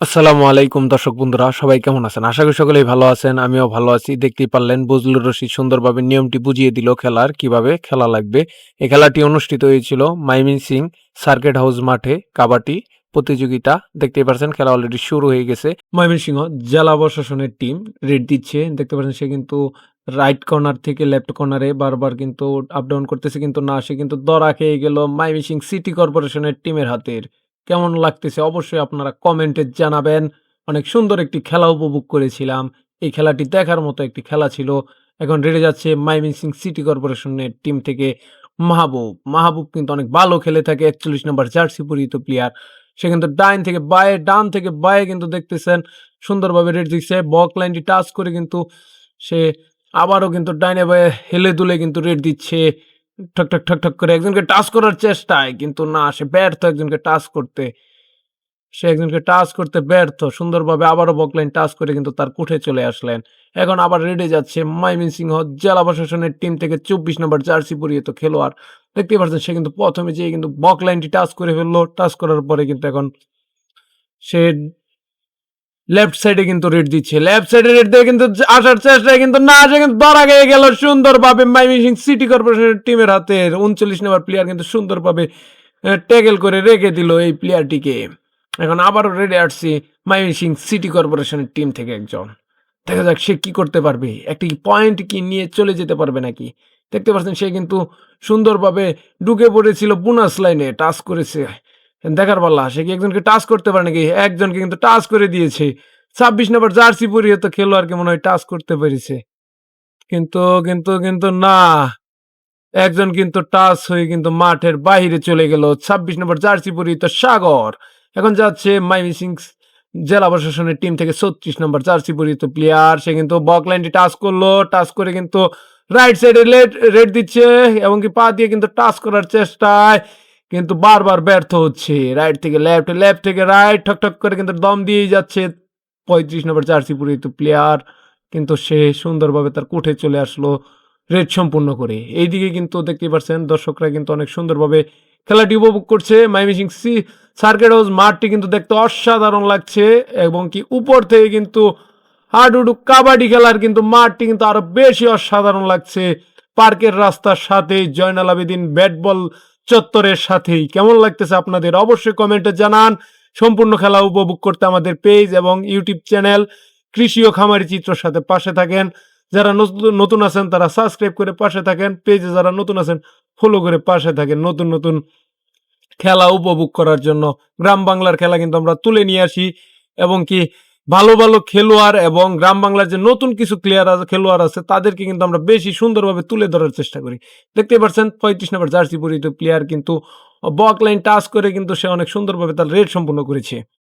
আসসালামু আলাইকুম দর্শক বন্ধুরা, সবাই কেমন আছেন? আশা করি সকলেই ভালো আছেন। আমিও ভালো আছি। দেখতেই পারলেন বজলুর রশিদ সুন্দরভাবে নিয়মটি বুঝিয়ে দিল খেলার, কিভাবে খেলা লাগবে। এই খেলাটি অনুষ্ঠিত হয়েছিল ময়মনসিংহ সার্কিট হাউস মাঠে কাবাডি প্রতিযোগিতা। দেখতেই পাচ্ছেন খেলা অলরেডি শুরু হয়ে গেছে। ময়মনসিংহ জেলা প্রশাসনের টিম রেড দিচ্ছে। দেখতে পাচ্ছেন সে কিন্তু রাইট কর্নার থেকে লেফট কর্নারে বারবার কিন্তু আপ ডাউন করতেছে, কিন্তু না, সে কিন্তু ধরা খেয়ে গেল ময়মনসিংহ সিটি কর্পোরেশনের টিমের হাতের। কেমন লাগতেছে অবশ্যই আপনারা কমেন্টে জানাবেন। অনেক সুন্দর একটি খেলা উপভোগ করেছিলাম। এই খেলাটি দেখার মতো একটি খেলা ছিল। এখন রেডে যাচ্ছে ময়মনসিংহ সিটি কর্পোরেশনের টিম থেকে মাহবুব। মাহবুব কিন্তু অনেক ভালো খেলে থাকে, ৪১ নম্বর জার্সি পরিহিত প্লেয়ার। সে কিন্তু ডান থেকে বাঁয়ে কিন্তু দেখতেছেন সুন্দরভাবে রেড দিচ্ছে। বক লাইনটি টাচ করে কিন্তু সে আবারও কিন্তু ডাইনে বাঁয়ে হেলে দুলে কিন্তু রেড দিচ্ছে। ঠক, ঠক, ঠক, ঠক করে একজনকে টাচ করার চেষ্টায়, কিন্তু না, সে ব্যর্থ একজনকে টাচ করতে। সে একজনকে টাচ করতে ব্যর্থ। সুন্দরভাবে আবারও বকলাইন টাচ করে কিন্তু তার কোঠে চলে আসলেন। এখন আবার রেডে যাচ্ছে ময়মনসিংহ জেলা প্রশাসনের টিম থেকে ২৪ নম্বর জার্সি পরিহিত খেলোয়াড়। দেখতেই পাচ্ছেন সে কিন্তু ১ম এ যেয়ে কিন্তু বকলাইনটি টাচ করে ফেললো। টাচ করার পরে কিন্তু এখন সে লেফট সাইডে কিন্তু রেড দিচ্ছে। লেফট সাইডে রেড দিয়ে কিন্তু আসার চেষ্টায় কিন্তু না, সে কিন্তু ধরা খেয়ে গেল সুন্দরভাবে ময়মনসিংহ সিটি কর্পোরেশনের টিমের হাতের ৩৯ নম্বর প্লেয়ার কিন্তু সুন্দরভাবে ট্যাকেল করে রেখে দিল এই প্লেয়ারটিকে। এখন আবারও রেডে আসছি ময়মনসিংহ সিটি কর্পোরেশনের টিম থেকে একজন। দেখা যাক সে কি করতে পারবে। একটি পয়েন্ট কি নিয়ে চলে যেতে পারবে নাকি? দেখতে পাচ্ছেন সে কিন্তু সুন্দরভাবে ঢুকে পড়েছিল বোনাস লাইনে, টাচ করেছে। দেখার পাল্লা সে কি একজনকে টাচ করতে পারে নাকি? একজনকে কিন্তু টাচ করে দিয়েছে। ২৬ নম্বর জার্সি পরিহিত খেলোয়াড়কে মনে হয় টাচ করতে পেরেছে। কিন্তু না। একজন কিন্তু টাচ হয়ে কিন্তু মাঠের বাহিরে চলে গেল। ২৬ নম্বর জার্সি পরিহিত সাগর। এখন যাচ্ছে ময়মনসিংহ জেলা প্রশাসনের টিম থেকে ৩৬ নম্বর জার্সি পরিহিত প্লেয়ার। সে কিন্তু বক লাইনটি টাচ করলো। টাচ করে কিন্তু রাইট সাইডে রেড দিচ্ছে এবং কি পা দিয়ে কিন্তু টাচ করার চেষ্টায় কিন্তু বারবার ব্যর্থ হচ্ছে। রাইট থেকে লেফট, লেফট থেকে রাইট, ঠক, ঠক করে কিন্তু দম দিয়েই যাচ্ছে ৩৫ নম্বর জার্সি পরিহিত প্লেয়ার। কিন্তু সে সুন্দরভাবে তার কোঠে চলে আসলো রেড সম্পূর্ণ করে। এইদিকে কিন্তু দেখতেই পাচ্ছেন দর্শকরা কিন্তু অনেক সুন্দরভাবে খেলাটি উপভোগ করছে। ময়মনসিংহ সার্কিট হাউস মাঠটি কিন্তু দেখতে অসাধারণ লাগছে এবং কি উপর থেকে কিন্তু হাডুডু কাবাডি খেলার কিন্তু মাঠটি কিন্তু আরো বেশি অসাধারণ লাগছে। পার্কের রাস্তার সাথেই, জয়নাল আবেদিন ব্যাট বল চত্বরের সাথেই। কেমন লাগতেছে আপনাদের অবশ্যই কমেন্টে জানান। সম্পূর্ণ খেলা উপভোগ করতে আমাদের পেজ এবং ইউটিউব চ্যানেল কৃষি ও খামারি চিত্রর সাথে পাশে থাকেন। যারা নতুন আছেন তারা সাবস্ক্রাইব করে পাশে থাকেন। পেজে যারা নতুন আছেন ফলো করে পাশে থাকেন নতুন নতুন খেলা উপভোগ করার জন্য। গ্রাম বাংলার খেলা কিন্তু আমরা তুলে নিয়ে আসি এবং কি ভালো ভালো খেলোয়াড় এবং গ্রাম বাংলার যে নতুন কিছু খেলোয়াড় আছে তাদেরকে কিন্তু আমরা বেশি সুন্দরভাবে তুলে ধরার চেষ্টা করি। দেখতেই পাচ্ছেন ৩৫ নম্বর জার্সি পরিহিত প্লেয়ার কিন্তু বক লাইন টাচ করে কিন্তু সে অনেক সুন্দরভাবে তার রেড সম্পূর্ণ করেছে।